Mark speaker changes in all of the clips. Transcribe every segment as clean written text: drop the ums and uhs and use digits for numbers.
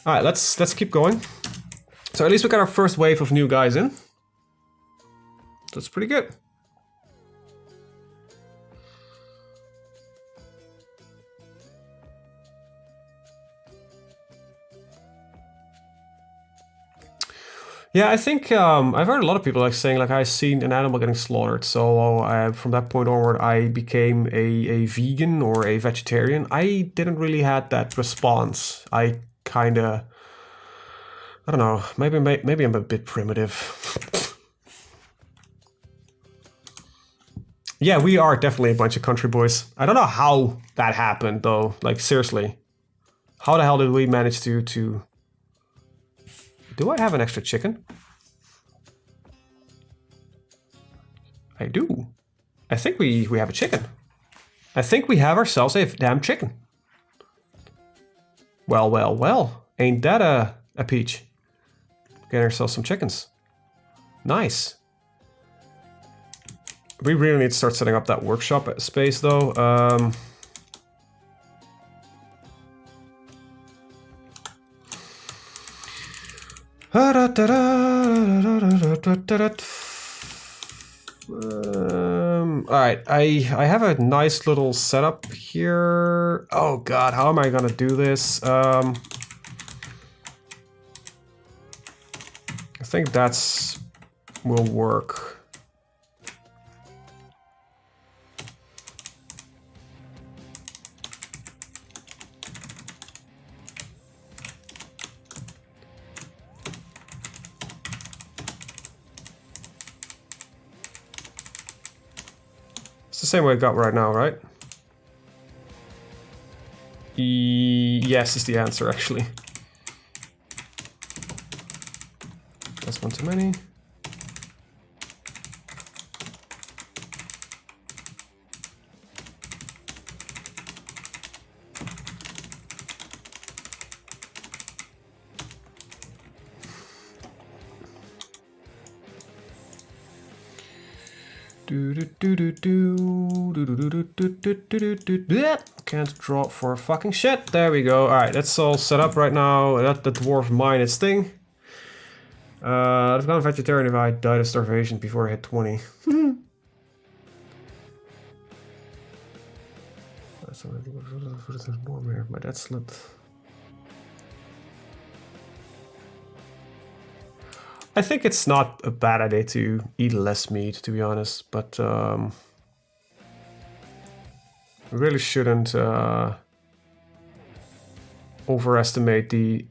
Speaker 1: All right, let's keep going. So at least we got our first wave of new guys in. That's pretty good. Yeah, I think I've heard a lot of people like saying like I've seen an animal getting slaughtered. So from that point onward, I became a vegan or a vegetarian. I didn't really had that response. I kind of, I don't know, maybe I'm a bit primitive. Yeah, we are definitely a bunch of country boys. I don't know how that happened though. Like seriously, how the hell did we manage to? Do I have an extra chicken? I do. I think we have a chicken. I think we have ourselves a damn chicken. Well, well, well. Ain't that a peach? Getting ourselves some chickens. Nice. We really need to start setting up that workshop space though. Alright, I have a nice little setup here. Oh god, how am I gonna do this? I think that's will work. The same way I got right now, right? Yes is the answer, actually. That's one too many. Can't draw for fucking shit. There we go. Alright, that's all set up right now. Let the dwarf mine its thing. I've gone vegetarian if I died of starvation before I hit 20. My dad slipped. I think it's not a bad idea to eat less meat, to be honest, but we really shouldn't overestimate the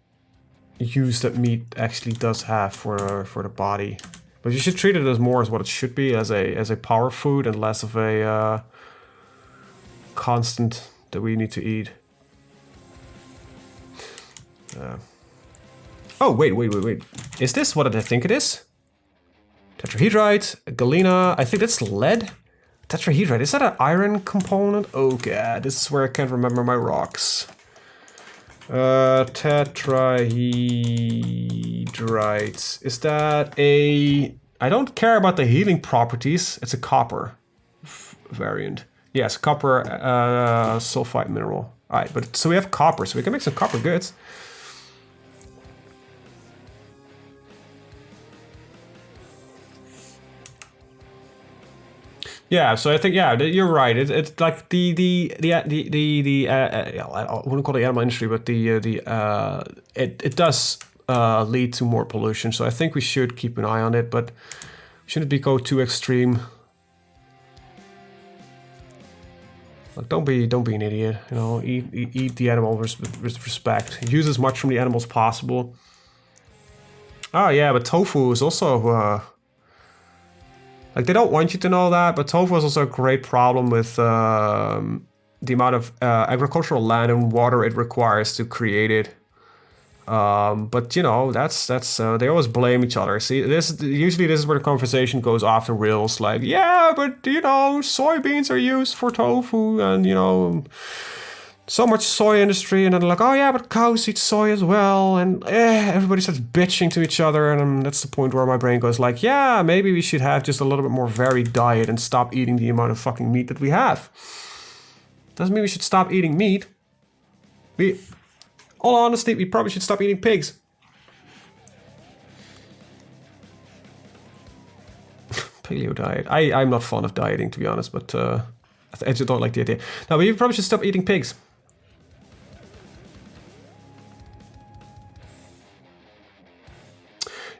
Speaker 1: use that meat actually does have for the body. But you should treat it as more as what it should be, as a power food and less of a constant that we need to eat. Oh, wait. Is this what I think it is? Tetrahedrite, galena, I think that's lead. Tetrahedrite, is that an iron component? Oh god, this is where I can't remember my rocks. Tetrahedrite, is that a... I don't care about the healing properties, it's a copper variant. Yes, copper sulfide mineral. Alright, but so we have copper, so we can make some copper goods. Yeah, so I think you're right. It's like I wouldn't call it the animal industry, but it does lead to more pollution. So I think we should keep an eye on it, but shouldn't go too extreme. Like don't be an idiot. You know, eat the animal with respect. Use as much from the animal as possible. Oh yeah, but tofu is also. Like, they don't want you to know that, but tofu is also a great problem with the amount of agricultural land and water it requires to create it. But, you know, that's they always blame each other. See, usually this is where the conversation goes off the rails. Like, yeah, but, you know, soybeans are used for tofu and, you know... So much soy industry, and then like, oh yeah, but cows eat soy as well, and everybody starts bitching to each other, and that's the point where my brain goes like, yeah, maybe we should have just a little bit more varied diet and stop eating the amount of fucking meat that we have. Doesn't mean we should stop eating meat. all honesty, we probably should stop eating pigs. Paleo diet. I'm not fond of dieting, to be honest, but I just don't like the idea. No, we probably should stop eating pigs.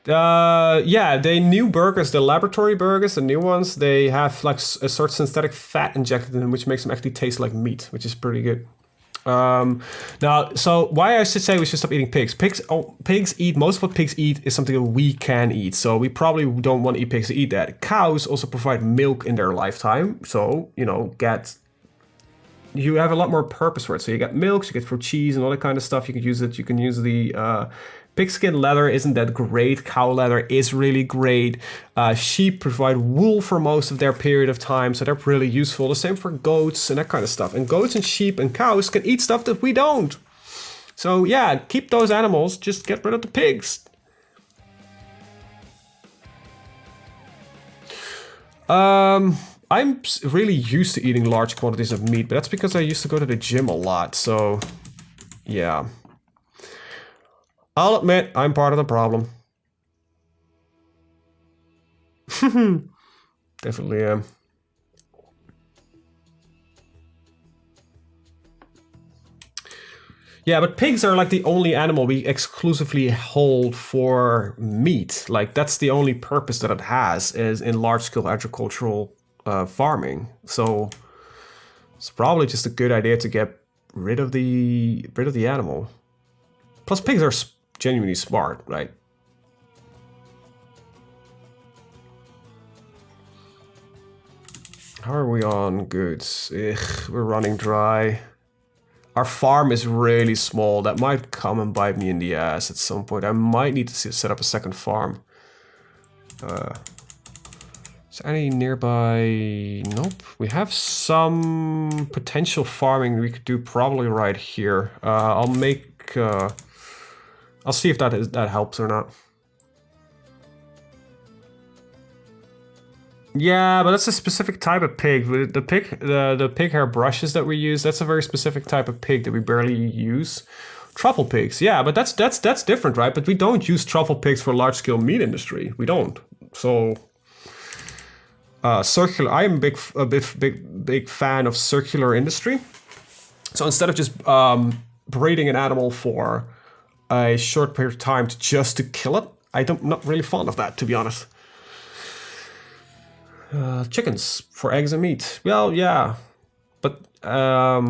Speaker 1: Yeah, the new burgers, the laboratory burgers, the new ones, they have like a sort of synthetic fat injected in them, which makes them actually taste like meat, which is pretty good. Now, so why I should say we should stop eating pigs. Pigs eat, most of what pigs eat is something that we can eat. So we probably don't want to eat pigs to eat that. Cows also provide milk in their lifetime. So, you know, you have a lot more purpose for it. So you get milk, you get for cheese and all that kind of stuff. You can use it. You can use the pigskin leather isn't that great. Cow leather is really great. Sheep provide wool for most of their period of time, so they're really useful. The same for goats and that kind of stuff. And goats and sheep and cows can eat stuff that we don't. So yeah, keep those animals. Just get rid of the pigs. I'm really used to eating large quantities of meat, but that's because I used to go to the gym a lot. So yeah. I'll admit, I'm part of the problem. Definitely am. Yeah, but pigs are like the only animal we exclusively hold for meat. Like, that's the only purpose that it has, is in large-scale agricultural farming. So it's probably just a good idea to get rid of the animal. Plus, pigs are genuinely smart, right? How are we on goods? Ugh, we're running dry. Our farm is really small. That might come and bite me in the ass at some point. I might need to set up a second farm. Is there any nearby? Nope. We have some potential farming we could do probably right here. I'll make... I'll see if that helps or not. Yeah, but that's a specific type of pig. The pig hair brushes that we use, that's a very specific type of pig that we barely use. Truffle pigs, yeah, but that's different, right? But we don't use truffle pigs for large scale meat industry. We don't. So circular. I am a big fan of circular industry. So instead of just breeding an animal for a short period of time just to kill it, I'm not really fond of that, to be honest. Chickens for eggs and meat. Well, yeah, but how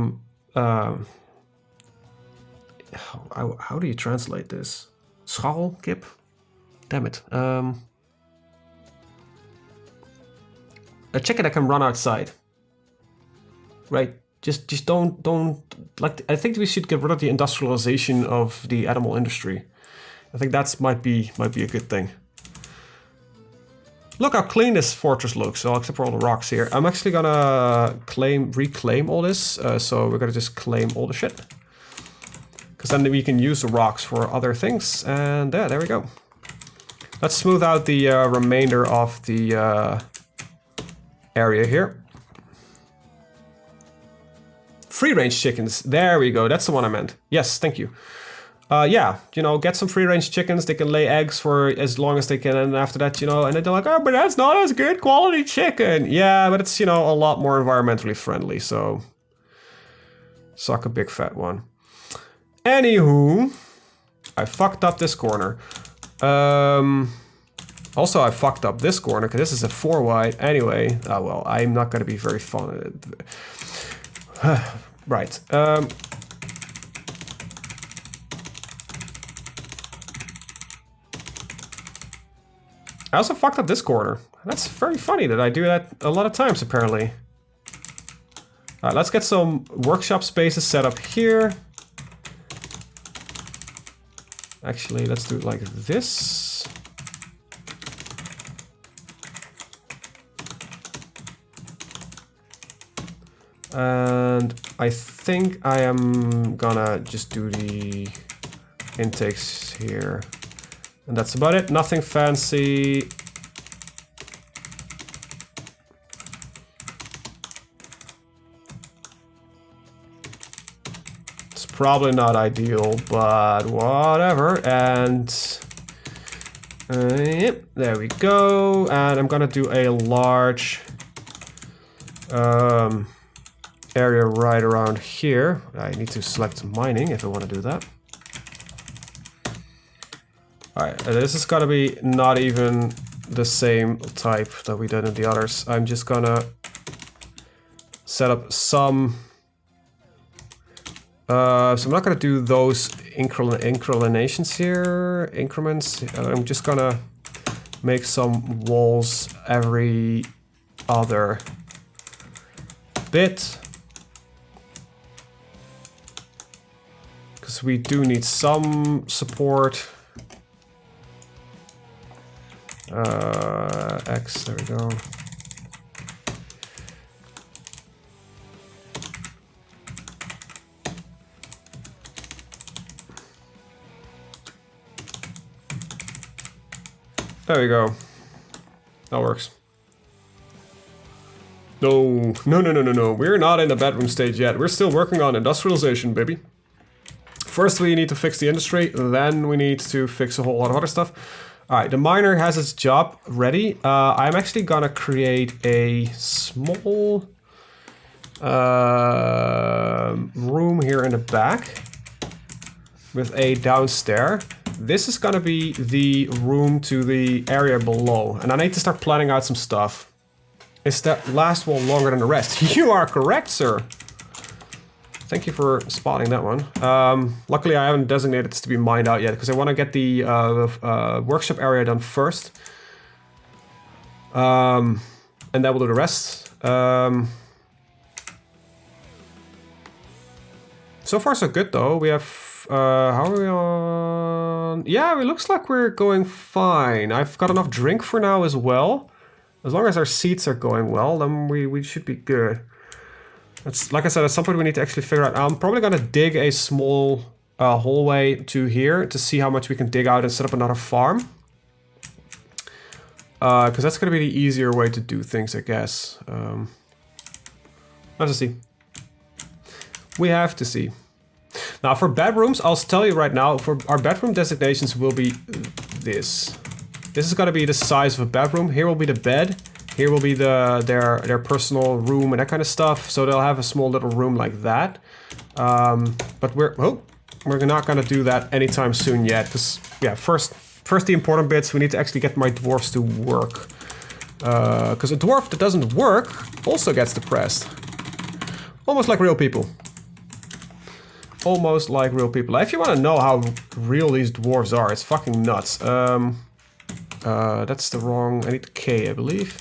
Speaker 1: do you translate this? Schaal, kip? Damn it. A chicken that can run outside. Right. Just don't like. I think we should get rid of the industrialization of the animal industry. I think that's might be a good thing. Look how clean this fortress looks, except for all the rocks here. I'm actually gonna reclaim all this. So we're gonna just claim all the shit, because then we can use the rocks for other things. And there we go. Let's smooth out the remainder of the area here. Free-range chickens. There we go. That's the one I meant. Yes, thank you. Yeah, you know, get some free-range chickens. They can lay eggs for as long as they can, and after that, you know, and then they're like, oh, but that's not as good quality chicken. Yeah, but it's, you know, a lot more environmentally friendly, so suck a big fat one. Anywho, I fucked up this corner. Also, I fucked up this corner, because this is a 4 wide. Anyway, oh well, I'm not going to be very fun at it. Right. I also fucked up this corner. That's very funny that I do that a lot of times, apparently. Alright, let's get some workshop spaces set up here. Actually, let's do it like this. And I think I am gonna just do the intakes here. And that's about it. Nothing fancy. It's probably not ideal, but whatever. And yep, there we go. And I'm gonna do a large area right around here. I need to select mining if I want to do that. Alright, this is gonna be not even the same type that we did in the others. I'm just gonna set up some... so I'm not gonna do those inclinations here, increments. I'm just gonna make some walls every other bit. Because we do need some support. X, there we go. There we go. That works. No. We're not in the bedroom stage yet. We're still working on industrialization, baby. First we need to fix the industry, then we need to fix a whole lot of other stuff. Alright, the miner has its job ready. I'm actually gonna create a small room here in the back with a downstairs. This is gonna be the room to the area below, and I need to start planning out some stuff. Is that last wall longer than the rest? You are correct, sir. Thank you for spotting that one. Luckily, I haven't designated this to be mined out yet because I want to get the workshop area done first. And then we'll do the rest. So far, so good, though. We have... how are we on? Yeah, it looks like we're going fine. I've got enough drink for now as well. As long as our seats are going well, then we should be good. It's, like I said, at some point we need to actually figure out. I'm probably going to dig a small hallway to here to see how much we can dig out and set up another farm. Because that's going to be the easier way to do things, I guess. Let's see. We have to see. Now for bedrooms, I'll tell you right now, for our bedroom designations will be this. This is going to be the size of a bedroom. Here will be the bed. Here will be their personal room and that kind of stuff. So they'll have a small little room like that. But we're not going to do that anytime soon yet. Because yeah, first the important bits. We need to actually get my dwarfs to work. Because a dwarf that doesn't work also gets depressed. Almost like real people. Almost like real people. If you want to know how real these dwarves are, it's fucking nuts. That's the wrong... I need the K, I believe.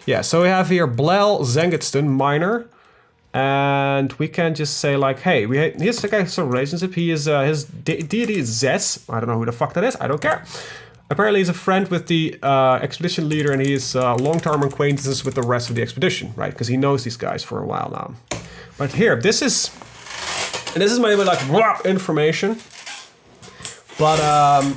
Speaker 1: Yeah, so we have here Blel Zengetson, miner. And we can just say like, hey, here's the guy's relationship. He is, his deity is Zes. I don't know who the fuck that is. I don't care. Apparently he's a friend with the expedition leader, and he is long-term acquaintances with the rest of the expedition, right? Because he knows these guys for a while now. But here, this is maybe like information. But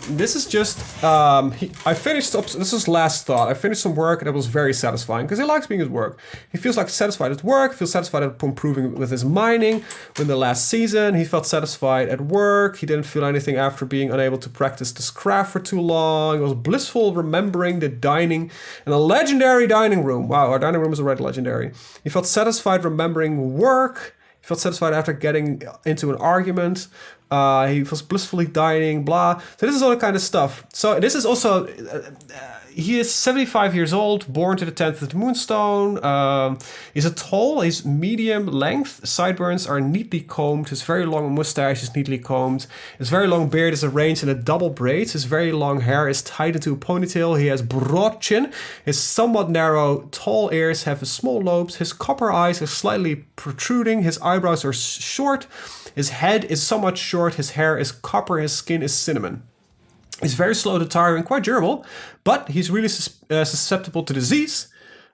Speaker 1: this is just, I finished up, this is last thought. I finished some work and it was very satisfying because he likes being at work. He feels like satisfied at work, feels satisfied at improving with his mining. In the last season, he felt satisfied at work. He didn't feel anything after being unable to practice this craft for too long. He was blissful remembering the dining in a legendary dining room. Wow, our dining room is already legendary. He felt satisfied remembering work. He felt satisfied after getting into an argument. He was blissfully dining, blah. So this is all the kind of stuff. So this is also, he is 75 years old, born to the 10th of the Moonstone. He's a tall, he's medium length. Sideburns are neatly combed. His very long mustache is neatly combed. His very long beard is arranged in a double braid. His very long hair is tied into a ponytail. He has broad chin. His somewhat narrow, tall ears have small lobes. His copper eyes are slightly protruding. His eyebrows are short. His head is somewhat short, his hair is copper, his skin is cinnamon. He's very slow to tire and quite durable, but he's really susceptible to disease.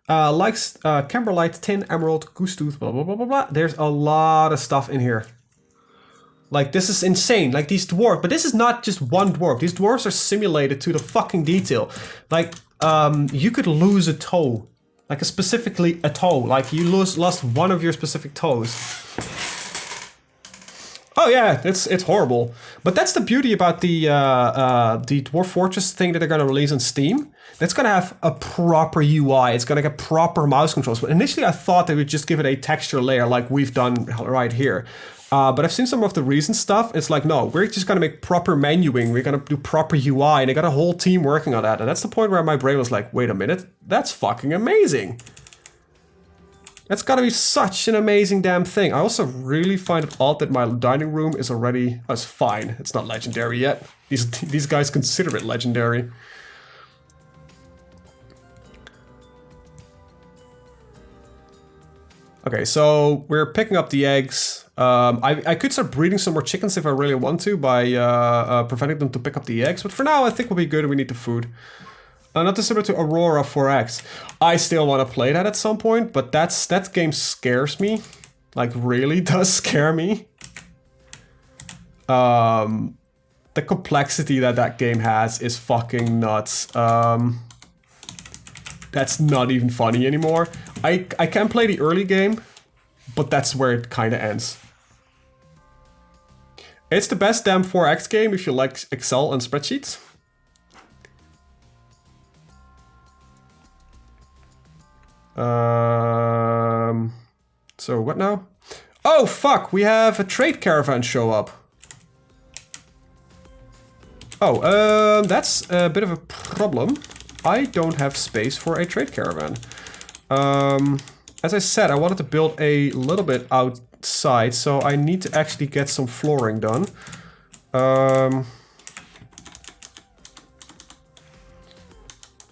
Speaker 1: Likes camberlite, tin, emerald, goose tooth, blah, blah, blah, blah, blah. There's a lot of stuff in here. Like, this is insane. Like, these dwarves, but this is not just one dwarf. These dwarves are simulated to the fucking detail. Like, you could lose a toe. Like, specifically a toe. Like, you lost one of your specific toes. Oh yeah, it's horrible. But that's the beauty about the Dwarf Fortress thing that they're gonna release on Steam. That's gonna have a proper UI. It's gonna get proper mouse controls. But initially, I thought they would just give it a texture layer like we've done right here. But I've seen some of the recent stuff. It's like, no, we're just gonna make proper menuing. We're gonna do proper UI, and they got a whole team working on that. And that's the point where my brain was like, wait a minute, that's fucking amazing. That's gotta be such an amazing damn thing. I also really find it odd that my dining room is already... Oh, it's fine. It's not legendary yet. These guys consider it legendary. Okay, so we're picking up the eggs. I could start breeding some more chickens if I really want to by preventing them to pick up the eggs. But for now, I think we'll be good and we need the food. Not dissimilar to Aurora 4X. I still want to play that at some point, but that game scares me. Like, really does scare me. The complexity that game has is fucking nuts. That's not even funny anymore. I can play the early game, but that's where it kind of ends. It's the best damn 4X game if you like Excel and spreadsheets. So what now? Oh fuck, we have a trade caravan show up. Oh, that's a bit of a problem. I don't have space for a trade caravan. As I said, I wanted to build a little bit outside, so I need to actually get some flooring done.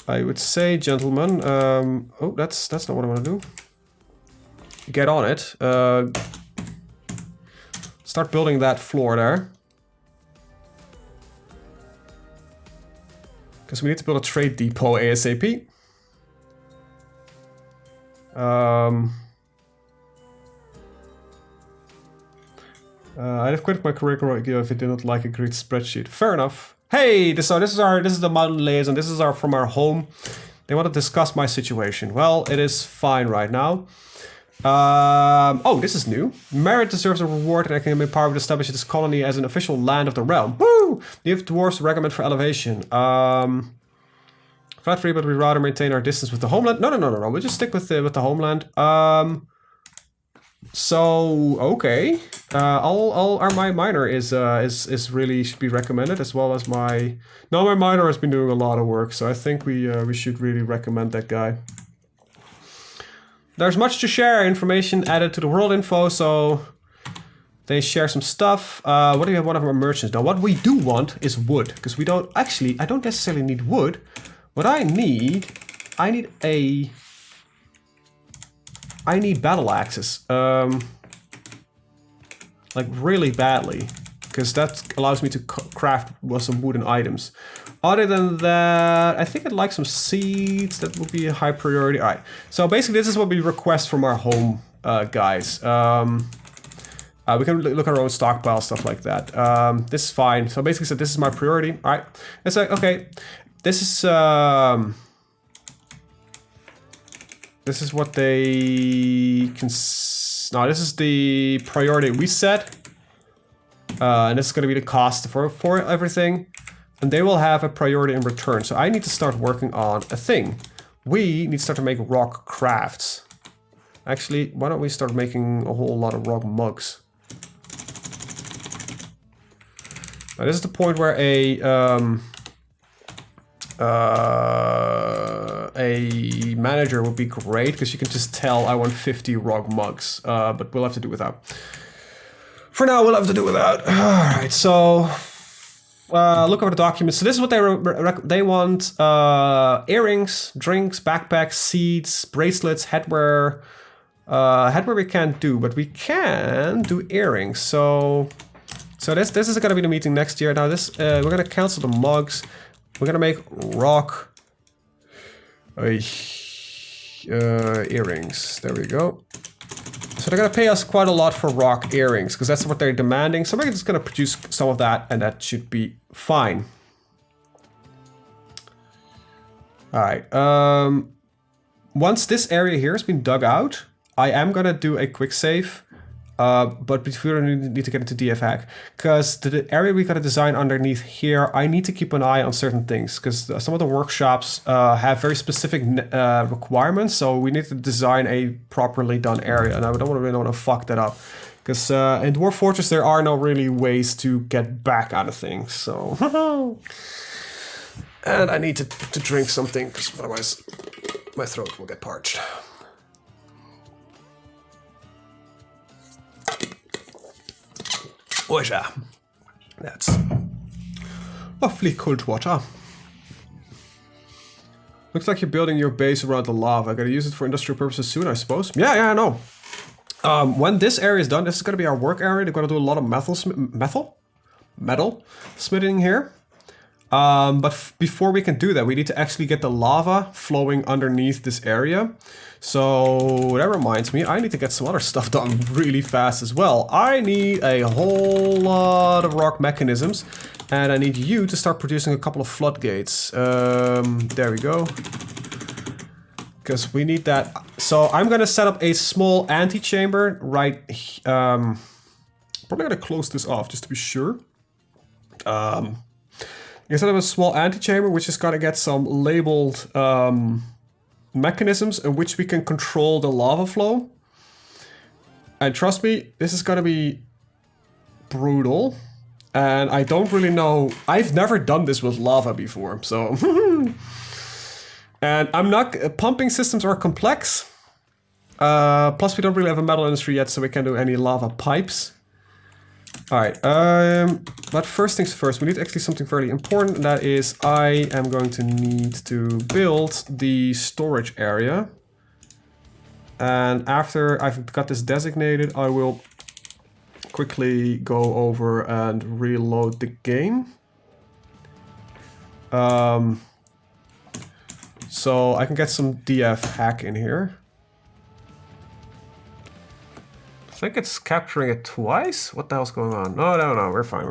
Speaker 1: I would say, gentlemen, oh, that's not what I want to do. Get on it. Start building that floor there. Because we need to build a trade depot ASAP. I'd have quit my career if I did not like a great spreadsheet. Fair enough. Hey, this is the mountain liaison. This is from our home. They want to discuss my situation. Well, it is fine right now. Oh, this is new. Merit deserves a reward, and I can empower to establish this colony as an official land of the realm. Woo! Give dwarves recommend for elevation. Flattery, but we'd rather maintain our distance with the homeland. No. We'll just stick with the homeland. So okay. My miner is really should be recommended, as well as my... No, my miner has been doing a lot of work, so I think we should really recommend that guy. There's much to share, information added to the world info, so they share some stuff. What do we have? One of our merchants. Now, what we do want is wood, because we don't... Actually, I don't necessarily need wood. What I need battle axes. Like, really badly. Because that allows me to craft some wooden items. Other than that, I think I'd like some seeds. That would be a high priority. Alright, so basically this is what we request from our home guys. We can look at our own stockpile, stuff like that. This is fine. So basically, so this is my priority. Alright, it's like, okay, this is what they can... No, this is the priority we set. And this is going to be the cost for everything. And they will have a priority in return. So I need to start working on a thing. We need to start to make rock crafts. Actually, why don't we start making a whole lot of rock mugs? Now this is the point where a manager would be great, because you can just tell I want 50 rock mugs. But we'll have to do without. For now, we'll have to do without. Alright, so... look over the documents. So this is what they want. Earrings, drinks, backpacks, seeds, bracelets, headwear. Headwear we can't do, but we can do earrings. So this is going to be the meeting next year. Now this we're going to cancel the mugs. We're going to make rock earrings. There we go. So they're going to pay us quite a lot for rock earrings, because that's what they're demanding. So we're just going to produce some of that, and that should be fine. Alright. Once this area here has been dug out, I am going to do a quick save. But before we need to get into DF hack, because the area we got to design underneath here, I need to keep an eye on certain things, because some of the workshops have very specific requirements, so we need to design a properly done area, and I don't really want to fuck that up. Because in Dwarf Fortress there are no really ways to get back out of things, so... And I need to drink something, because otherwise my throat will get parched. Water. That's lovely cold water. Looks like you're building your base around the lava. Gotta use it for industrial purposes soon, I suppose. Yeah, I know. When this area is done, this is gonna be our work area. They're gonna do a lot of metal smithing here. But before we can do that, we need to actually get the lava flowing underneath this area. So that reminds me, I need to get some other stuff done really fast as well. I need a whole lot of rock mechanisms, and I need you to start producing a couple of floodgates. There we go. Because we need that. So I'm gonna set up a small antechamber right. Probably gonna close this off just to be sure. You set up a small antechamber, which is gonna get some labeled mechanisms in which we can control the lava flow. And trust me, this is gonna be brutal. And I don't really know, I've never done this with lava before, so. And I'm not, pumping systems are complex. Plus we don't really have a metal industry yet, so we can't do any lava pipes. Alright, but first things first, we need actually something fairly important, and that is I am going to need to build the storage area. And after I've got this designated, I will quickly go over and reload the game. So I can get some DF hack in here. I think it's capturing it twice? What the hell's going on? No, we're fine.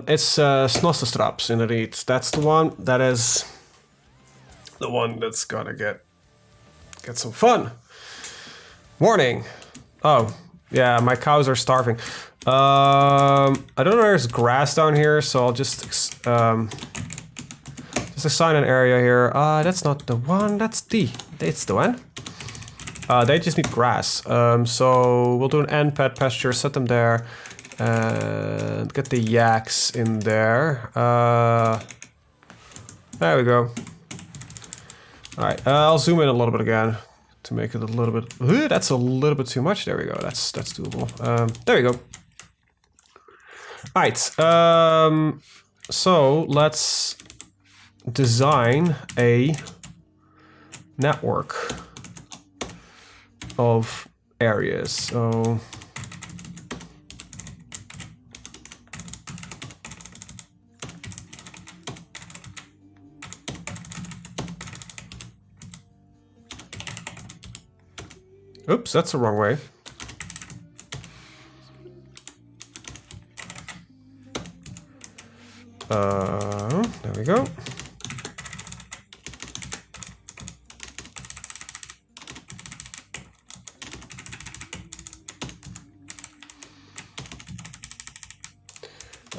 Speaker 1: It's Snossestraps, indeed. That's the one. That is the one that's gonna get some fun. Warning. Oh, yeah, my cows are starving. I don't know if there's grass down here, so I'll just assign an area here. That's not the one, it's the one. They just need grass. So we'll do an end pet pasture, set them there, and get the yaks in there. There we go. Alright, I'll zoom in a little bit again to make it a little bit... that's a little bit too much. There we go, that's doable. There we go. Alright, so let's design a network of areas. So oops, that's the wrong way. There we go.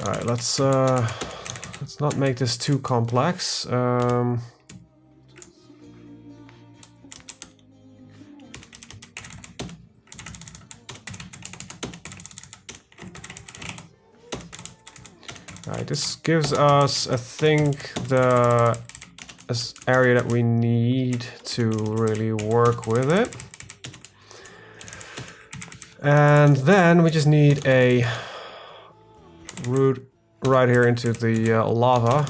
Speaker 1: All right, let's not make this too complex. All right, this gives us, I think, this area that we need to really work with it. And then we just need a route right here into the lava.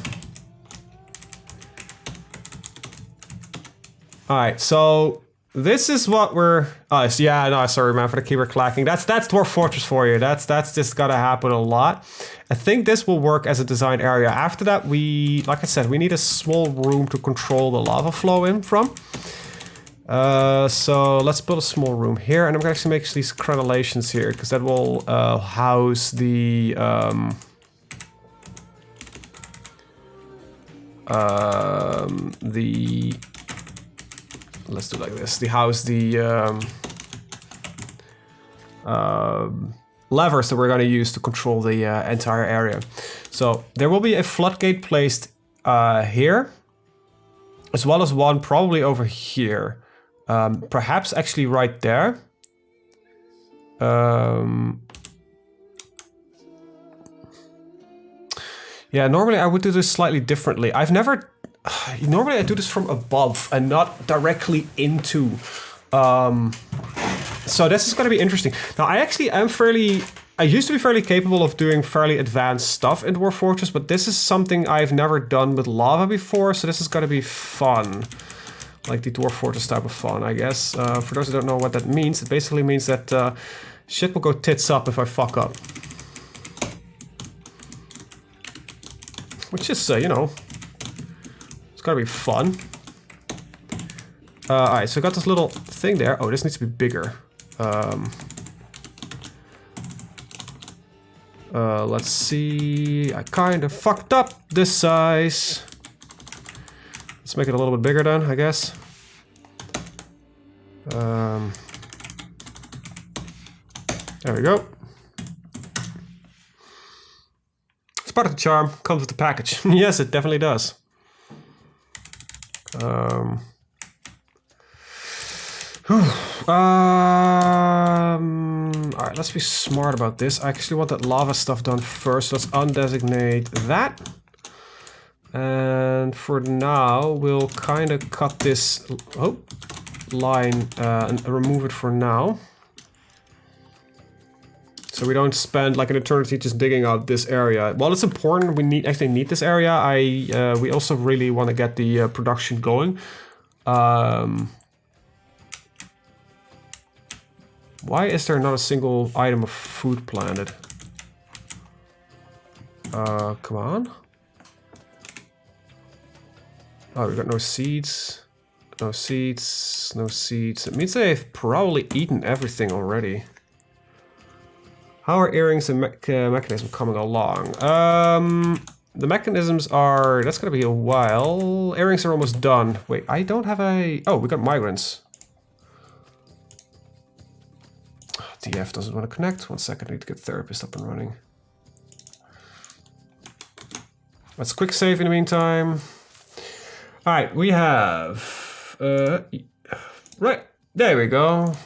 Speaker 1: Alright, so this is what we're... Oh, yeah, no, sorry, man, for the keyboard clacking. That's Dwarf Fortress for you. That's just gotta happen a lot. I think this will work as a design area. After that, like I said, we need a small room to control the lava flow in from. So let's build a small room here, and I'm gonna actually make these crenellations here, because that will house the let's do it like this. The house the levers that we're going to use to control the entire area. So there will be a floodgate placed here, as well as one probably over here. Perhaps actually right there. Yeah, normally I would do this slightly differently. Normally I do this from above and not directly into. So this is going to be interesting. Now I used to be fairly capable of doing fairly advanced stuff in Dwarf Fortress, but this is something I've never done with lava before, so this is going to be fun. Like the Dwarf Fortress type of fun, I guess. For those who don't know what that means, it basically means that shit will go tits up if I fuck up. Which is, you know, it's gotta be fun. Alright, so I got this little thing there. Oh, this needs to be bigger. Let's see. I kind of fucked up this size. Let's make it a little bit bigger then, I guess. There we go. It's part of the charm. Comes with the package. Yes, it definitely does. Alright, let's be smart about this. I actually want that lava stuff done first. Let's undesignate that. And for now, we'll kind of cut this line and remove it for now. So we don't spend like an eternity just digging out this area. While it's important, we actually need this area. We also really want to get the production going. Why is there not a single item of food planted? Come on. Oh, we got no seeds. No seeds. No seeds. It means they've probably eaten everything already. How are earrings and mechanism coming along? The mechanisms are... That's going to be a while. Earrings are almost done. Wait, I don't have a... Oh, we got migrants. DF doesn't want to connect. 1 second, I need to get therapist up and running. Let's quick save in the meantime. Alright, we have... right, there we go.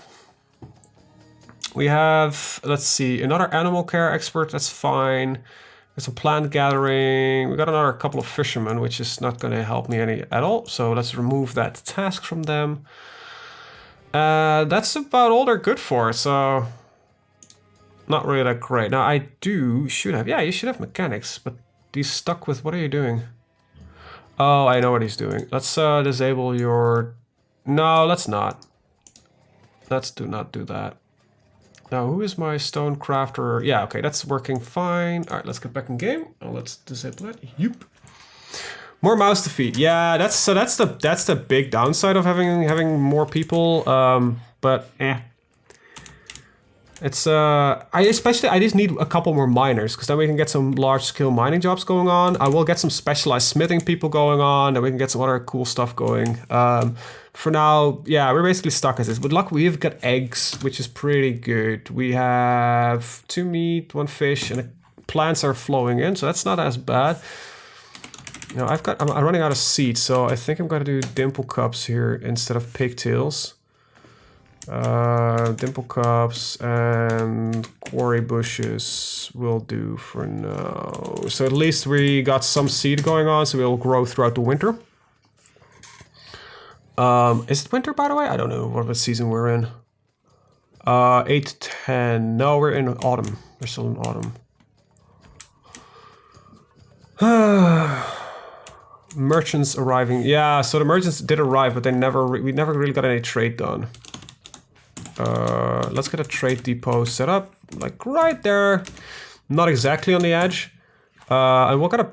Speaker 1: We have, let's see, another animal care expert, that's fine. There's some plant gathering. We got another couple of fishermen, which is not going to help me any at all. So let's remove that task from them. That's about all they're good for, so not really that great. Now I should have, yeah, you should have mechanics, but he's stuck with, what are you doing? Oh, I know what he's doing. Let's disable your, no, let's not. Let's not do that. Now, who is my stone crafter? Yeah, okay, that's working fine. All right, let's get back in game. Oh, let's disable that. Yoop. More mouths to feed. Yeah, that's the big downside of having more people. But it's I just need a couple more miners, because then we can get some large scale mining jobs going on. I will get some specialized smithing people going on, and we can get some other cool stuff going. For now, yeah, we're basically stuck as this. With luck, we've got eggs, which is pretty good. We have 2 meat, 1 fish, and plants are flowing in, so that's not as bad. You know, I'm running out of seeds, so I think I'm gonna do dimple cups here instead of pigtails. Dimple cups and quarry bushes will do for now. So at least we got some seed going on, so it'll grow throughout the winter. Is it winter, by the way? I don't know what season we're in. 8 to 10. No, we're in autumn. We're still in autumn. Merchants arriving. Yeah, so the merchants did arrive, but we never really got any trade done. Let's get a trade depot set up, like right there. Not exactly on the edge. And we're gonna...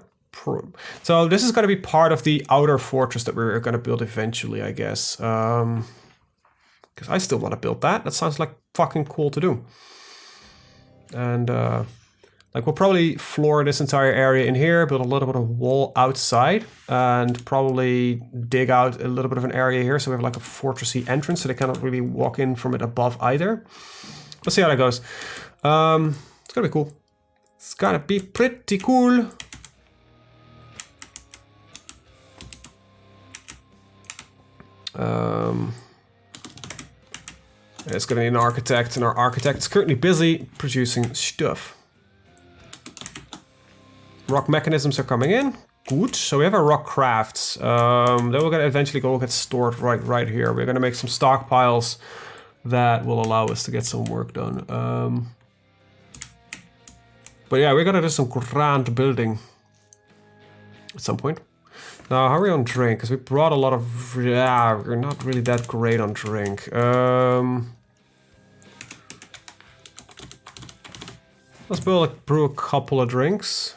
Speaker 1: So this is gonna be part of the outer fortress that we're gonna build eventually, I guess. Because I still want to build that. That sounds like fucking cool to do. And like we'll probably floor this entire area in here, build a little bit of wall outside, and probably dig out a little bit of an area here so we have like a fortressy entrance so they cannot really walk in from it above either. Let's see how that goes. It's gonna be cool. It's gonna be pretty cool. It's gonna need an architect, and our architect is currently busy producing stuff. Rock mechanisms are coming in. Good. So we have our rock crafts. Then we're gonna eventually go get stored right here. We're gonna make some stockpiles that will allow us to get some work done. But yeah, we're gonna do some grand building at some point. Now, how are we on drink? Because we brought a lot of... Yeah, we're not really that great on drink. Let's brew a couple of drinks.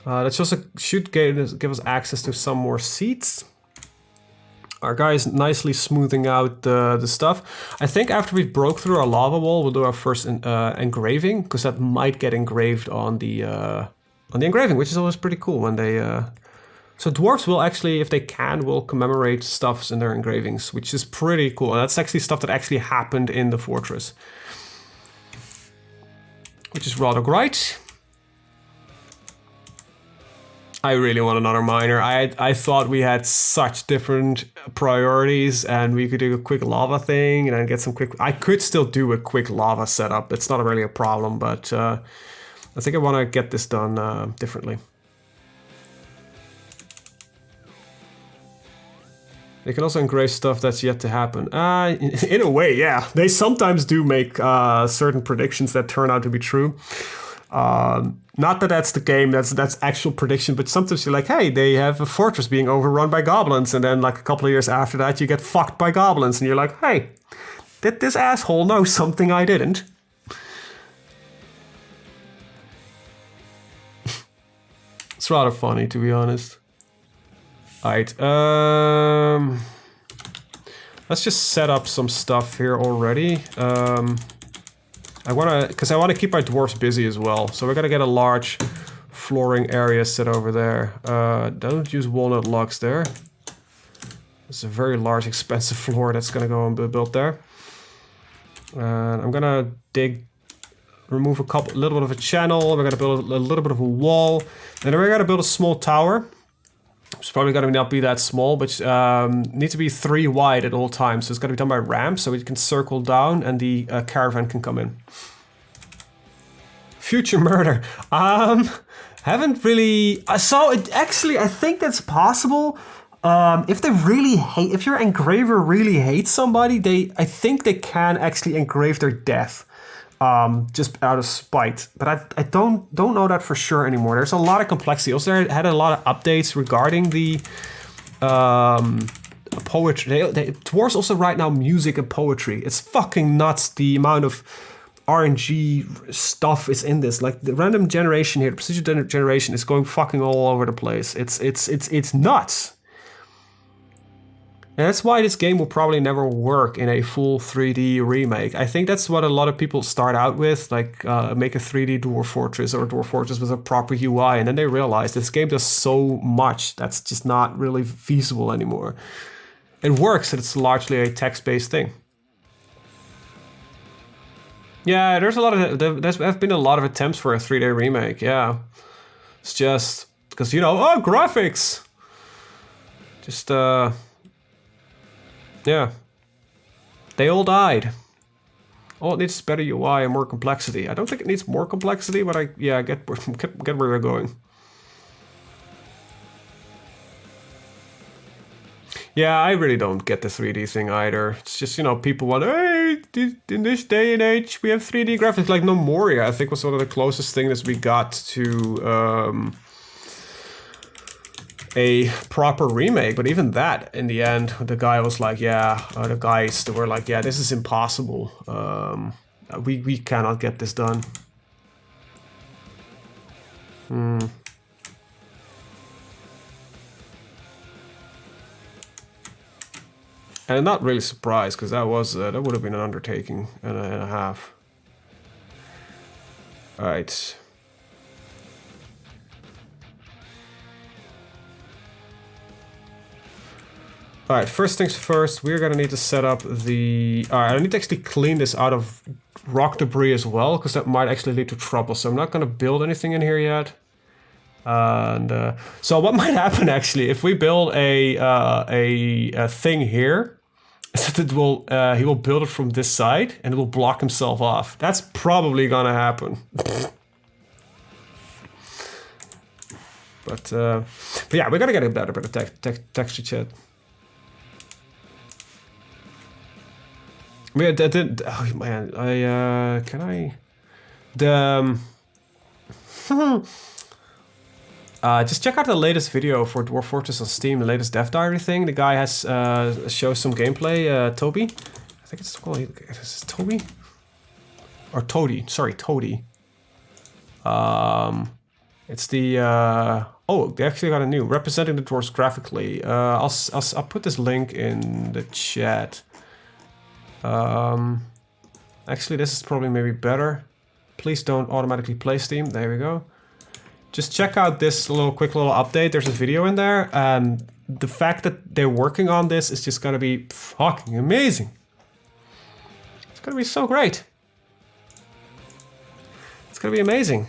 Speaker 1: That also should give us access to some more seats. Our guy is nicely smoothing out the stuff. I think after we broke through our lava wall, we'll do our first engraving, because that might get engraved on the engraving, which is always pretty cool when they... So dwarves will actually, if they can, will commemorate stuffs in their engravings, which is pretty cool. And that's actually stuff that actually happened in the fortress, which is rather great. I really want another miner. I thought we had such different priorities, and we could do a quick lava thing and then get some quick... I could still do a quick lava setup. It's not really a problem, but I think I want to get this done differently. They can also engrave stuff that's yet to happen. In a way, yeah. They sometimes do make certain predictions that turn out to be true. Not that that's the game, that's actual prediction, but sometimes you're like, hey, they have a fortress being overrun by goblins, and then like a couple of years after that, you get fucked by goblins, and you're like, hey, did this asshole know something I didn't? It's rather funny, to be honest. Alright, let's just set up some stuff here already. I want to keep my dwarves busy as well, so we're gonna get a large flooring area set over there. Don't use walnut logs there. It's a very large, expensive floor that's gonna go and be built there. And I'm gonna remove a little bit of a channel. We're gonna build a little bit of a wall, and then we're gonna build a small tower. It's probably gonna not be that small, but needs to be 3 wide at all times. So it's gonna be done by ramps, so we can circle down and the caravan can come in. Future murder. Haven't really. So it actually, I think that's possible. If your engraver really hates somebody, I think they can actually engrave their death. Just out of spite, but I don't know that for sure anymore. There's a lot of complexity. Also, had a lot of updates regarding the poetry. Dwarves also write now music and poetry. It's fucking nuts the amount of RNG stuff is in this. Like the random generation here, the precision generation is going fucking all over the place. It's nuts. And that's why this game will probably never work in a full 3D remake. I think that's what a lot of people start out with, like make a 3D Dwarf Fortress or a Dwarf Fortress with a proper UI, and then they realize this game does so much that's just not really feasible anymore. It works, and it's largely a text-based thing. Yeah, there have been a lot of attempts for a 3D remake, yeah. It's just because, graphics! Just, yeah, they all died. All it needs is better UI and more complexity. I don't think it needs more complexity, but I get where we're going. Yeah, I really don't get the 3D thing either. It's just, people want, hey, in this day and age, we have 3D graphics. Like No Moria, I think, was one of the closest things we got to a proper remake, but even that, in the end, the guy was like, the guys that were like, yeah, this is impossible. We cannot get this done. And I'm not really surprised, because that would have been an undertaking and a half. All right. Alright, first things first, we're gonna need to set up the... Alright, I need to actually clean this out of rock debris as well, because that might actually lead to trouble. So I'm not gonna build anything in here yet. And so what might happen actually, if we build a thing here, is that it will, he will build it from this side, and it will block himself off. That's probably gonna happen. But yeah, we gotta get a better texture chat. I mean, that didn't. Oh man, can I? Just check out the latest video for Dwarf Fortress on Steam, the latest Death Diary thing. The guy has shows some gameplay. Toby, I think it's called. Is it Toby or Toady? Sorry, Toady. It's the oh, they actually got a new representing the dwarves graphically. I'll put this link in the chat. Actually, this is probably maybe better. Please don't automatically play Steam. There we go. Just check out this quick little update. There's a video in there, and the fact that they're working on this is just gonna be fucking amazing. It's gonna be so great. It's gonna be amazing.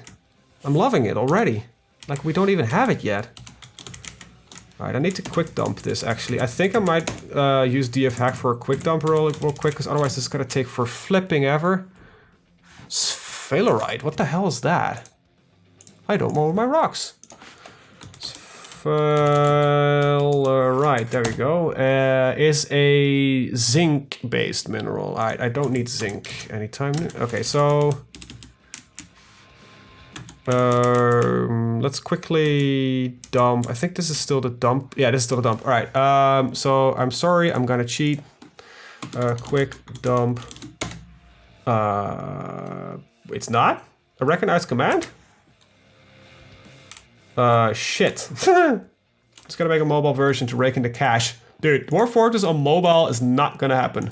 Speaker 1: I'm loving it already. Like, we don't even have it yet. Alright, I need to quick dump this actually. I think I might use DF hack for a quick dump real quick, because otherwise this is gonna take for flipping ever. Sphalerite, what the hell is that? I don't know my rocks. Sphalerite, there we go. Is a zinc-based mineral. Alright, I don't need zinc anytime. Okay, so... let's quickly dump. I think this is still the dump. Yeah, this is still the dump. All right. So I'm sorry. I'm gonna cheat. Quick dump. It's not a recognized command. Shit. Just gonna make a mobile version to rake in the cache, dude. Dwarf Fortress on mobile is not gonna happen.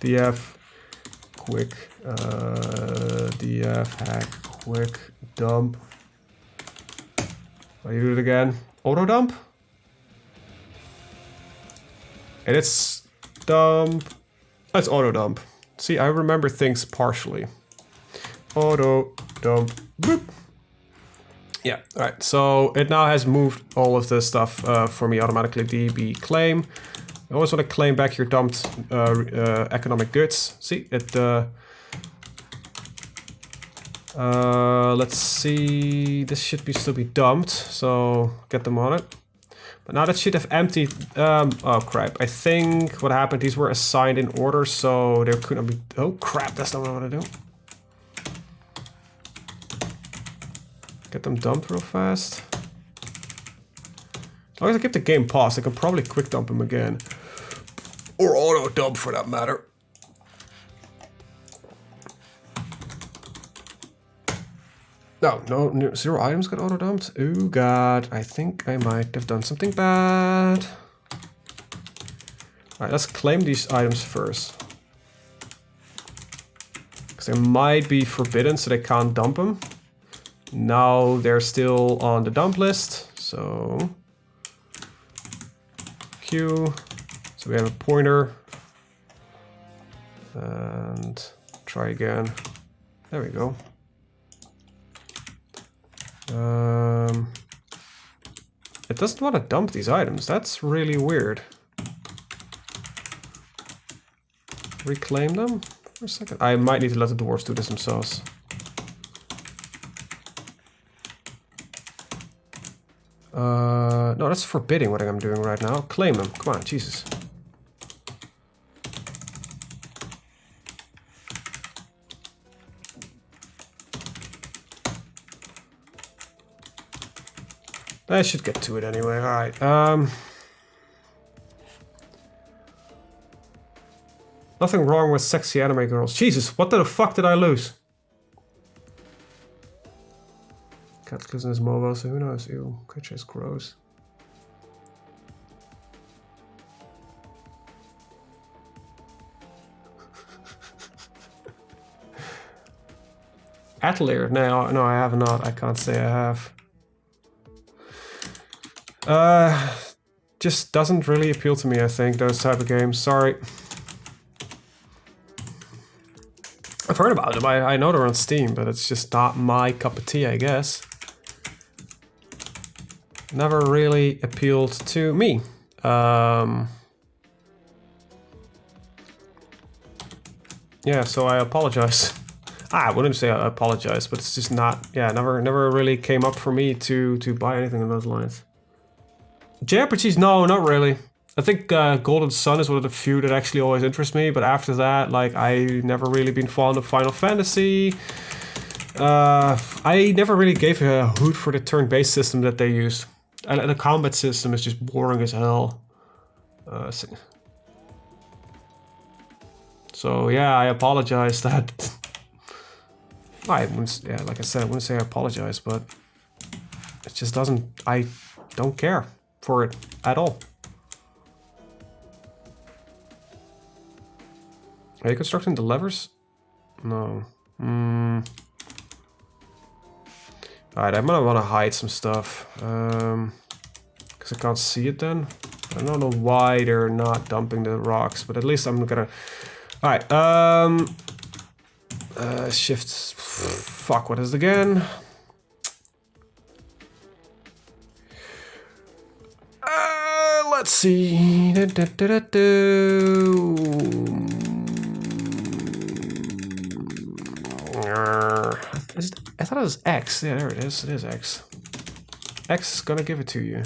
Speaker 1: DF quick. DF hack quick dump. Oh, you do it again. Auto dump? And it's dump. It's auto dump. See, I remember things partially. Auto dump. Boop. Yeah, alright. So it now has moved all of the stuff for me automatically. DB claim. I always want to claim back your dumped economic goods. See, it... let's see, this should still be dumped, so get them on it. But now that should have emptied, oh crap, I think what happened, these were assigned in order, so there couldn't be, oh crap, that's not what I want to do. Get them dumped real fast. As long as I keep the game paused, I can probably quick dump them again. Or auto dump for that matter. No, 0 items got auto-dumped. Oh god, I think I might have done something bad. Alright, let's claim these items first. Because they might be forbidden, so they can't dump them. Now they're still on the dump list, so... Q. So we have a pointer. And try again. There we go. It doesn't want to dump these items. That's really weird. Reclaim them for a second. I might need to let the dwarves do this themselves. No, that's forbidding what I'm doing right now. Claim them. Come on, Jesus. I should get to it anyway. Alright. Nothing wrong with sexy anime girls. Jesus, what the fuck did I lose? Cat's losing his mobile, so who knows? Ew, creature is gross. Atelier? No, I have not. I can't say I have. just doesn't really appeal to me, I think, those type of games. Sorry. I've heard about them. I know they're on Steam, but it's just not my cup of tea, I guess. Never really appealed to me. Yeah, so I apologize. I wouldn't say I apologize, but it's just not, yeah, never really came up for me to buy anything in those lines. JRPGs, no, not really. I think Golden Sun is one of the few that actually always interest me, but after that, like, I never really been fond of Final Fantasy. I never really gave a hoot for the turn-based system that they used. And the combat system is just boring as hell. So yeah, I apologize that... I wouldn't, yeah, like I said, I wouldn't say I apologize, but it just doesn't, I don't care for it at all. Are you constructing the levers? No. Alright, I'm gonna wanna hide some stuff. Because I can't see it then. I don't know why they're not dumping the rocks, but at least I'm gonna... Alright, shift... Fuck, what is it again? Let's see... I thought it was X. Yeah, there it is. It is X. X is gonna give it to you.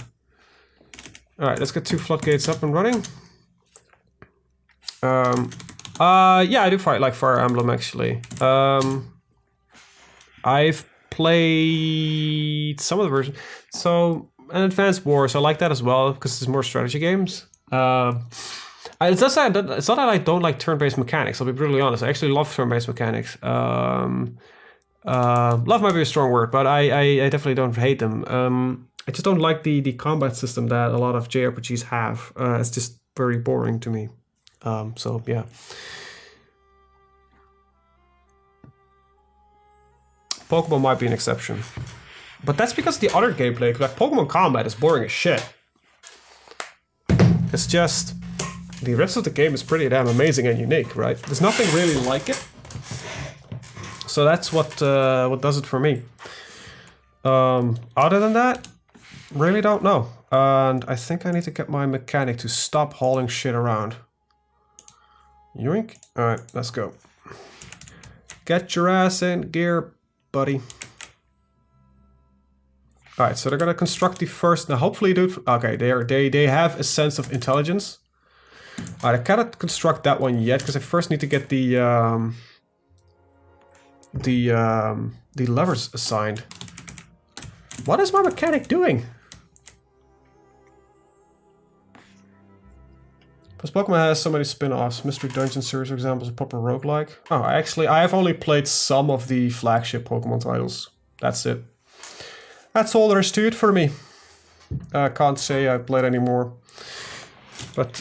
Speaker 1: Alright, let's get 2 floodgates up and running. Yeah, I do like Fire Emblem, actually. I've played some of the versions. So, an Advanced Wars, I like that as well, because it's more strategy games. It's not that I don't like turn-based mechanics, I'll be brutally honest. I actually love turn-based mechanics. Love might be a strong word, but I definitely don't hate them. I just don't like the combat system that a lot of JRPGs have. It's just very boring to me. So, yeah. Pokemon might be an exception. But that's because the other gameplay, like Pokemon combat, is boring as shit. It's just... the rest of the game is pretty damn amazing and unique, right? There's nothing really like it. So that's what does it for me. Other than that, really don't know. And I think I need to get my mechanic to stop hauling shit around. Yoink. Alright, let's go. Get your ass in gear, buddy. Alright, so they're gonna construct the first... Now hopefully okay, they have a sense of intelligence. Alright, I cannot construct that one yet, because I first need to get the levers assigned. What is my mechanic doing? This Pokemon has so many spin-offs. Mystery Dungeon series, for example, is a proper roguelike. Oh, I have only played some of the flagship Pokemon titles. That's it. That's all there is to it for me. I can't say I played any more. But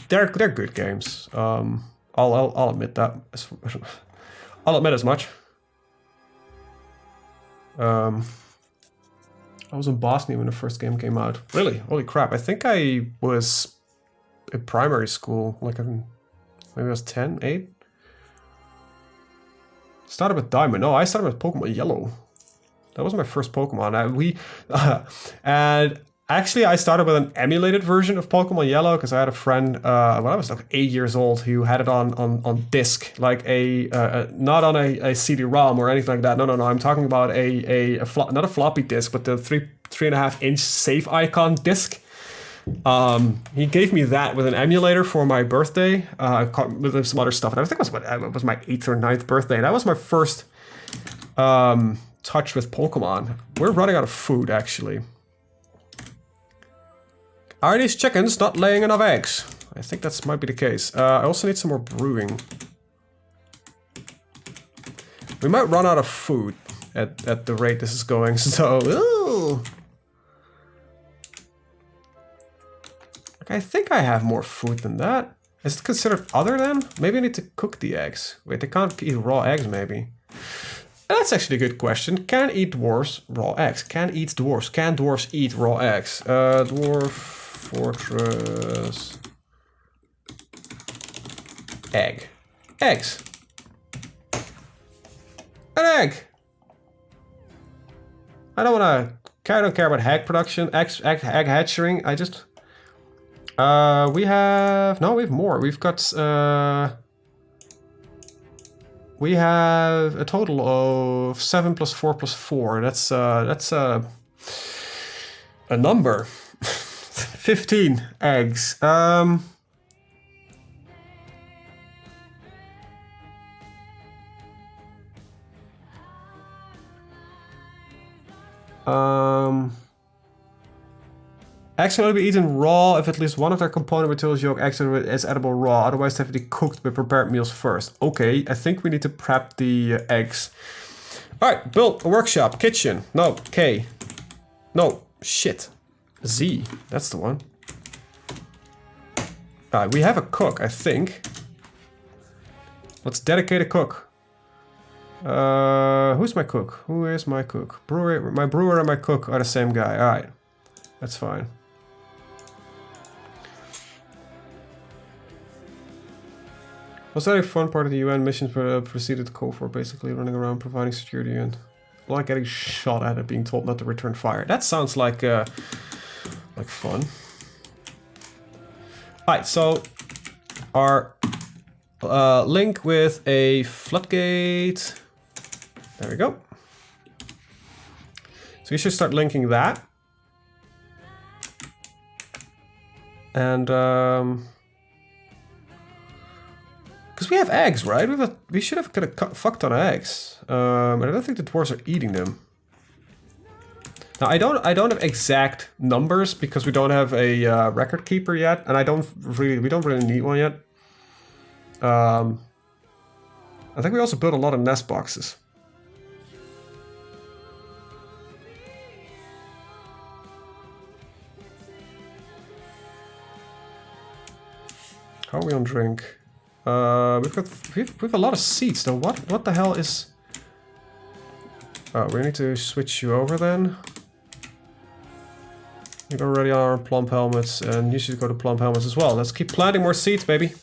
Speaker 1: they're good games. I'll admit that. I'll admit as much. I was in Bosnia when the first game came out. Really? Holy crap. I think I was in primary school. Like, maybe I was 10, 8? Started with Diamond. No, I started with Pokemon Yellow. That was my first Pokemon. And actually, I started with an emulated version of Pokemon Yellow because I had a friend when I was like 8 years old who had it on disc, like not on a CD-ROM or anything like that. No. I'm talking about not a floppy disk, but the 3.5-inch save icon disc. He gave me that with an emulator for my birthday, with some other stuff. And I think it was my 8th or 9th birthday. That was my first touch with Pokemon. We're running out of food, actually. Are these chickens not laying enough eggs? I think that might be the case. I also need some more brewing. We might run out of food at the rate this is going, so... Ooh. I think I have more food than that. Is it considered other than? Maybe I need to cook the eggs. Wait, they can't eat raw eggs, maybe. That's actually a good question. Can eat dwarves raw eggs? Can dwarves eat raw eggs? Dwarf... fortress. Egg. Eggs. An egg. I don't care about egg production, egg hatching. I just we have more. We've got we have a total of 7 + 4 + 4. That's a number. 15 eggs. Eggs can only be eaten raw if at least one of their component materials yolk eggs is edible raw. Otherwise, they have to be cooked with prepared meals first. Okay, I think we need to prep the eggs. All right, build a workshop, kitchen. No, K. No, shit. Z, that's the one. All right, we have a cook, I think. Let's dedicate a cook. Who's my cook? Who is my cook? Brewer, my brewer and my cook are the same guy. All right, that's fine. Was that a fun part of the UN missions proceeded KOFOR, basically running around providing security and like getting shot at and being told not to return fire? That sounds like fun. Alright, so our link with a floodgate. There we go. So you should start linking that. And because we have eggs, right? We should have got a fuck ton of eggs. And I don't think the dwarves are eating them. Now I don't have exact numbers because we don't have a record keeper yet, and we don't really need one yet. I think we also built a lot of nest boxes. How are we on drink? We've a lot of seeds though. What the hell is? Oh, we need to switch you over then. You're already on our plump helmets, and you should go to plump helmets as well. Let's keep planting more seeds, baby.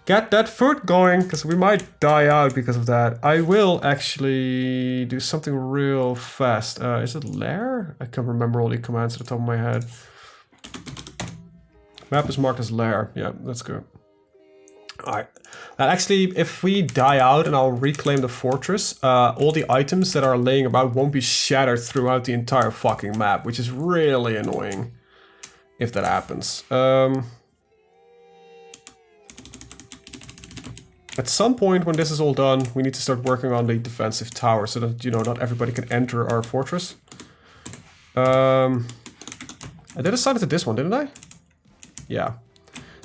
Speaker 1: Get that food going, because we might die out because of that. I will actually do something real fast. Is it lair? I can't remember all the commands at the top of my head. Map is marked as lair. Yeah, that's good. Alright, and actually if we die out and I'll reclaim the fortress, all the items that are laying about won't be shattered throughout the entire fucking map, which is really annoying if that happens. At some point when this is all done, we need to start working on the defensive tower so that, you know, not everybody can enter our fortress. I did assign it to this one, didn't I? Yeah.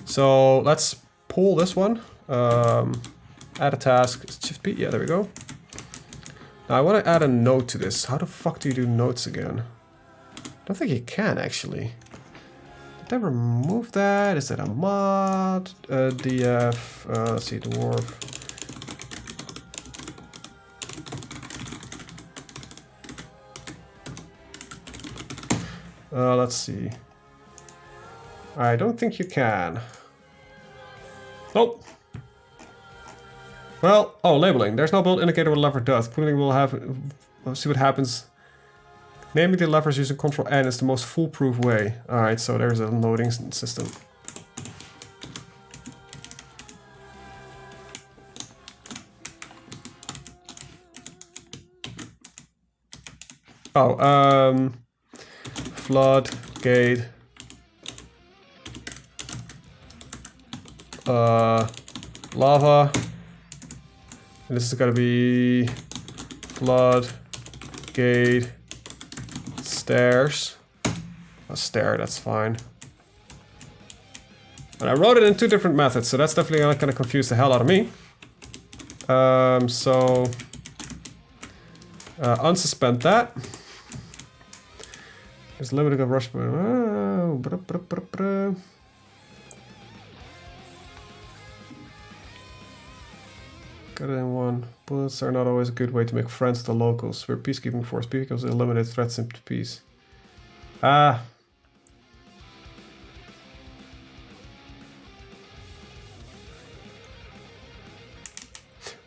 Speaker 1: So let's pull this one, add a task, Shift P, yeah, there we go. Now I want to add a note to this. How the fuck do you do notes again? I don't think you can, actually. Did I remove that? Is that a mod? DF, let's see, Dwarf. Let's see. I don't think you can. Nope. Well, oh, labeling. There's no build indicator what lever does. Putting will have. We'll see what happens. Naming the levers using Control N is the most foolproof way. Alright, so there's a loading system. Oh, floodgate. Lava. And this is gonna be floodgate stairs. A stair, that's fine. And I wrote it in 2 different methods, so that's definitely not gonna confuse the hell out of me. Unsuspend that. There's limited of rush. Got it in one. Bullets are not always a good way to make friends with the locals. We're a peacekeeping force because they eliminate threats into peace. Ah.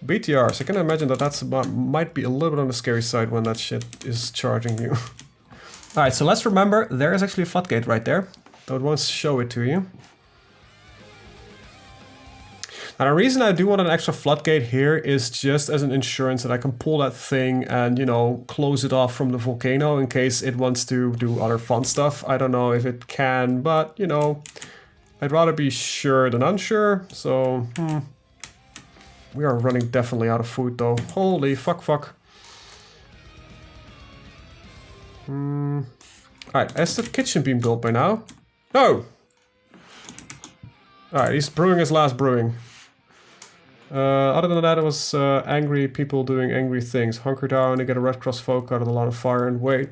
Speaker 1: BTRs, I can imagine that that's might be a little bit on the scary side when that shit is charging you. Alright, so let's remember, there is actually a floodgate right there. Though it won't show it to you. Now the reason I do want an extra floodgate here is just as an insurance that I can pull that thing and, you know, close it off from the volcano in case it wants to do other fun stuff. I don't know if it can, but, you know, I'd rather be sure than unsure, so, We are running definitely out of food though. Holy fuck. Alright, has the kitchen been built by now? No! Alright, he's brewing his last brewing. Other than that, it was angry people doing angry things. Hunker down and get a Red Cross folk out of a lot of fire and wait.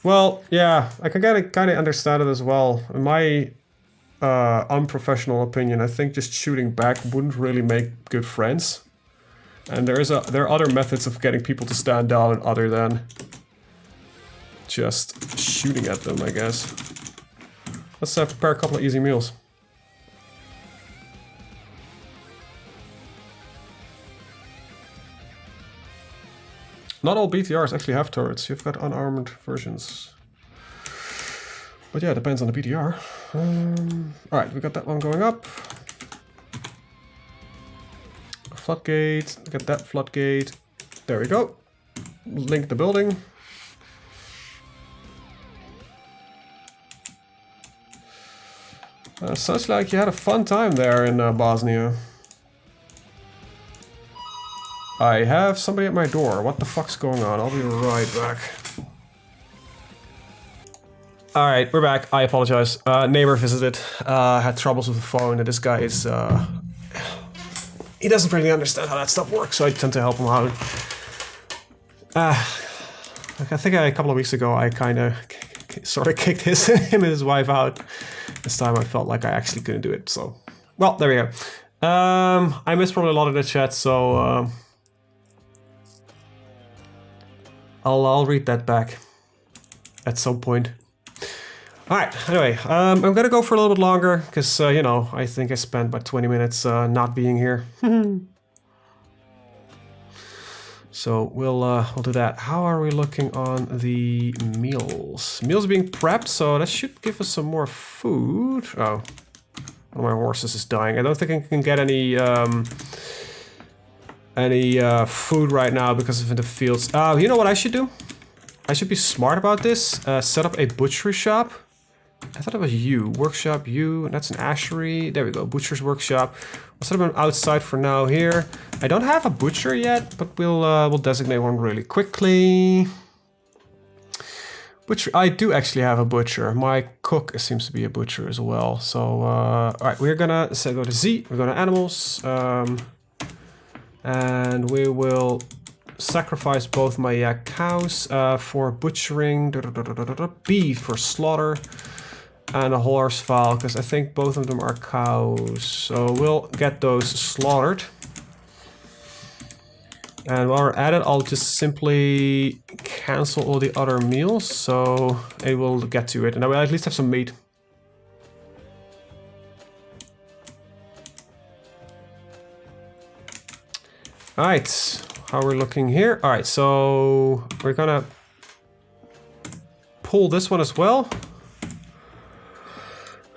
Speaker 1: Well, yeah, I can kind of understand it as well. In my unprofessional opinion, I think just shooting back wouldn't really make good friends. And there are other methods of getting people to stand down other than just shooting at them, I guess. Let's prepare a couple of easy meals. Not all BTRs actually have turrets. You've got unarmored versions. But yeah, it depends on the BTR. Alright, we got that one going up. Floodgate, get that floodgate. There we go. Link the building. Sounds like you had a fun time there in Bosnia. I have somebody at my door. What the fuck's going on? I'll be right back. Alright, we're back. I apologize. Neighbor visited. Had troubles with the phone, and this guy is... he doesn't really understand how that stuff works, so I tend to help him out. I think a couple of weeks ago I kind of sort of kicked him and his wife out. This time I felt like I actually couldn't do it, so... Well, there we go. I missed probably a lot of the chat, so... I'll read that back at some point. Alright, anyway, I'm gonna go for a little bit longer, because, you know, I think I spent about 20 minutes not being here. So we'll do that. How are we looking on the meals? Meals are being prepped, so that should give us some more food. Oh, one of my horses is dying. I don't think I can get any food right now because of the fields. You know what I should do? I should be smart about this. Set up a butchery shop. I thought it was you. Workshop you. That's an ashery. There we go. Butcher's workshop. I'll set up an outside for now here. I don't have a butcher yet, but we'll designate one really quickly. Butcher. I do actually have a butcher. My cook seems to be a butcher as well. So, all right, we're gonna go to Z. We're going to animals. And we will sacrifice both my cows for butchering, beef for slaughter, and a horse fowl, because I think both of them are cows. So we'll get those slaughtered. And while we're at it, I'll just simply cancel all the other meals, so it will get to it, and I will at least have some meat. Alright, how we're looking here. Alright, so we're gonna pull this one as well.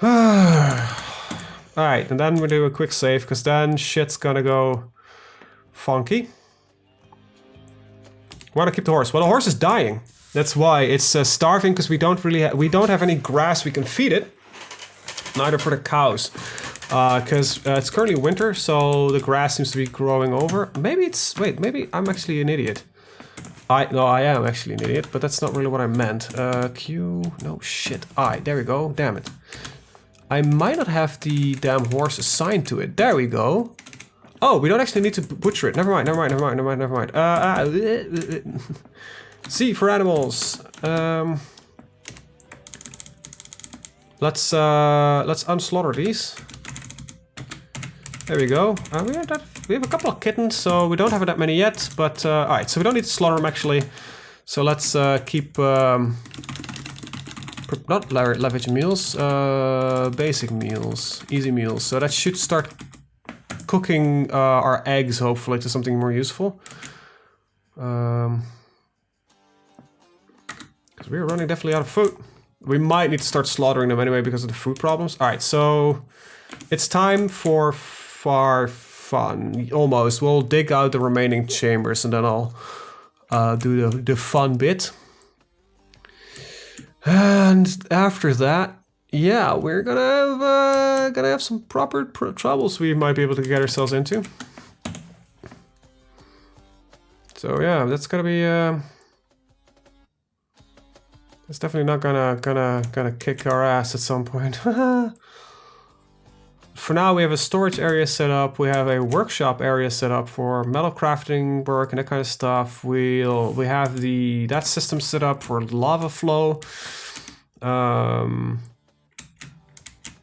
Speaker 1: Alright, and then we'll do a quick save, because then shit's gonna go funky. We want to keep the horse. Well, the horse is dying. That's why it's starving, because we don't have any grass we can feed it. Neither for the cows. Because it's currently winter, so the grass seems to be growing over. Maybe it's... Wait, maybe I'm actually an idiot. No, I am actually an idiot, but that's not really what I meant. Q... No, shit. There we go. Damn it. I might not have the damn horse assigned to it. There we go. Oh, we don't actually need to butcher it. Never mind. C for animals. Let's unslaughter these. There we go. We have a couple of kittens, so we don't have that many yet. But all right, so we don't need to slaughter them actually. So let's keep not leverage meals, basic meals, easy meals. So that should start cooking our eggs, hopefully, to something more useful. Because we're running definitely out of food. We might need to start slaughtering them anyway because of the food problems. All right, so it's time for fun, almost. We'll dig out the remaining chambers and then I'll do the fun bit. And after that, yeah, we're gonna have some proper troubles we might be able to get ourselves into. So yeah, that's gonna be it's definitely not gonna kick our ass at some point. For now, we have a storage area set up. We have a workshop area set up for metal crafting work and that kind of stuff. We have that system set up for lava flow.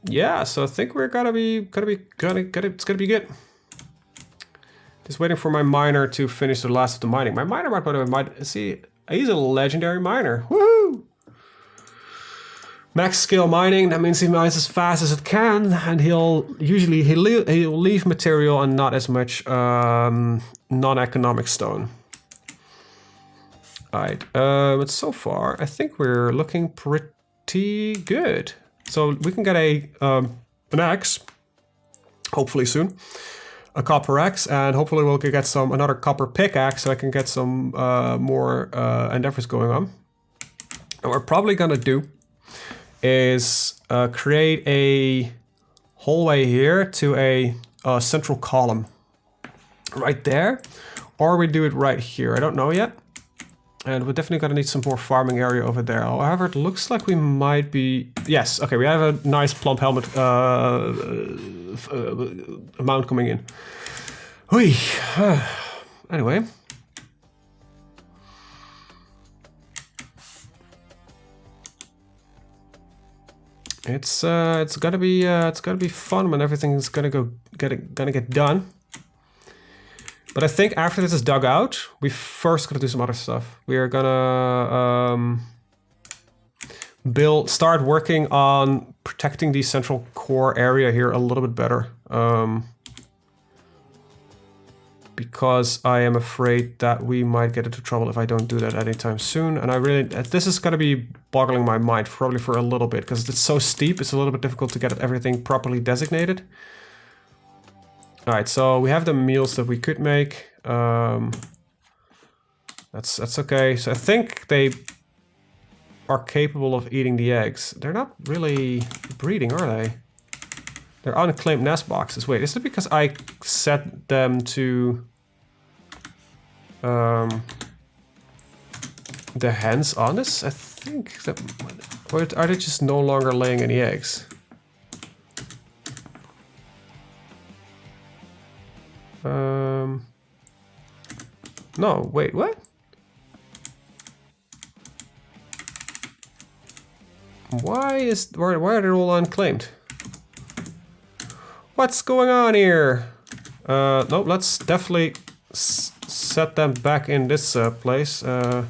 Speaker 1: Yeah, so I think we're gonna be it's gonna be good. Just waiting for my miner to finish the last of the mining. My miner, by the way, might see he's a legendary miner. Woohoo! Max scale mining, that means he mines as fast as it can, and he'll leave material and not as much non-economic stone. Alright, but so far I think we're looking pretty good. So we can get an axe, hopefully soon, a copper axe, and hopefully we'll get another copper pickaxe so I can get some more endeavors going on. And what we're probably gonna do is create a hallway here to a central column right there, or we do it right here. I don't know yet. And we're definitely gonna need some more farming area over there. However, it looks like we might be... Yes, okay, we have a nice plump helmet amount coming in. Hui. Anyway. It's gonna be fun when everything's gonna get done. But I think after this is dug out, we first gotta do some other stuff. We are gonna start working on protecting the central core area here a little bit better. Because I am afraid that we might get into trouble if I don't do that anytime soon. And this is gonna be boggling my mind probably for a little bit, because it's so steep, it's a little bit difficult to get everything properly designated. Alright, so we have the meals that we could make. That's okay. So I think they are capable of eating the eggs. They're not really breeding, are they? They're unclaimed nest boxes. Wait, is it because I set them to the hens on this? I think that... Or are they just no longer laying any eggs? No, wait, what? Why are they all unclaimed? What's going on here? Nope, let's definitely set them back in this place. Not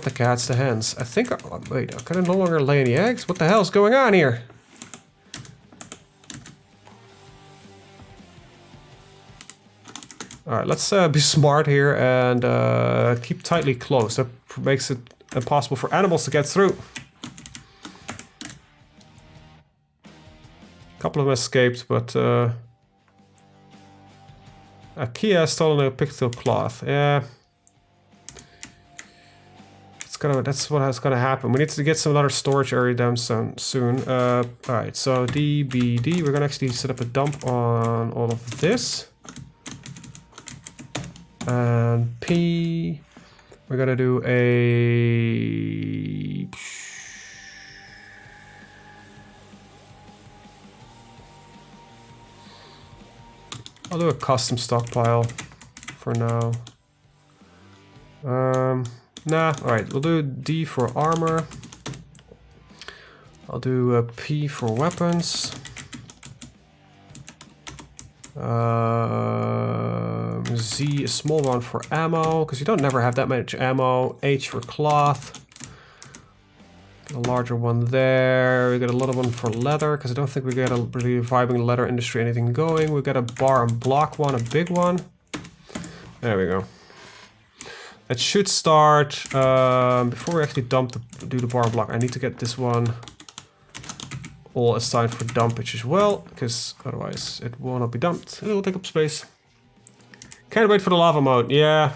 Speaker 1: the cats, the hens. I think, wait, can I no longer lay any eggs? What the hell's going on here? Alright, let's be smart here and keep tightly closed. That makes it impossible for animals to get through. A couple of them escaped, but Kia has stolen a pigtail cloth. Yeah. That's what's gonna happen. We need to get some other storage area down soon. Alright, so DBD, we're gonna actually set up a dump on all of this. And P, we're gonna do a... I'll do a custom stockpile for now. Nah, alright, we'll do D for armor. I'll do a P for weapons. Z, a small one for ammo, because you don't never have that much ammo. H for cloth. A larger one there. We got a little one for leather, because I don't think we got a really reviving leather industry anything going. We got a bar and block one, a big one. There we go. That should start, before we actually do the bar and block, I need to get this one all assigned for dumpage as well, because otherwise it will not be dumped. It will take up space. Can't wait for the lava mode, yeah.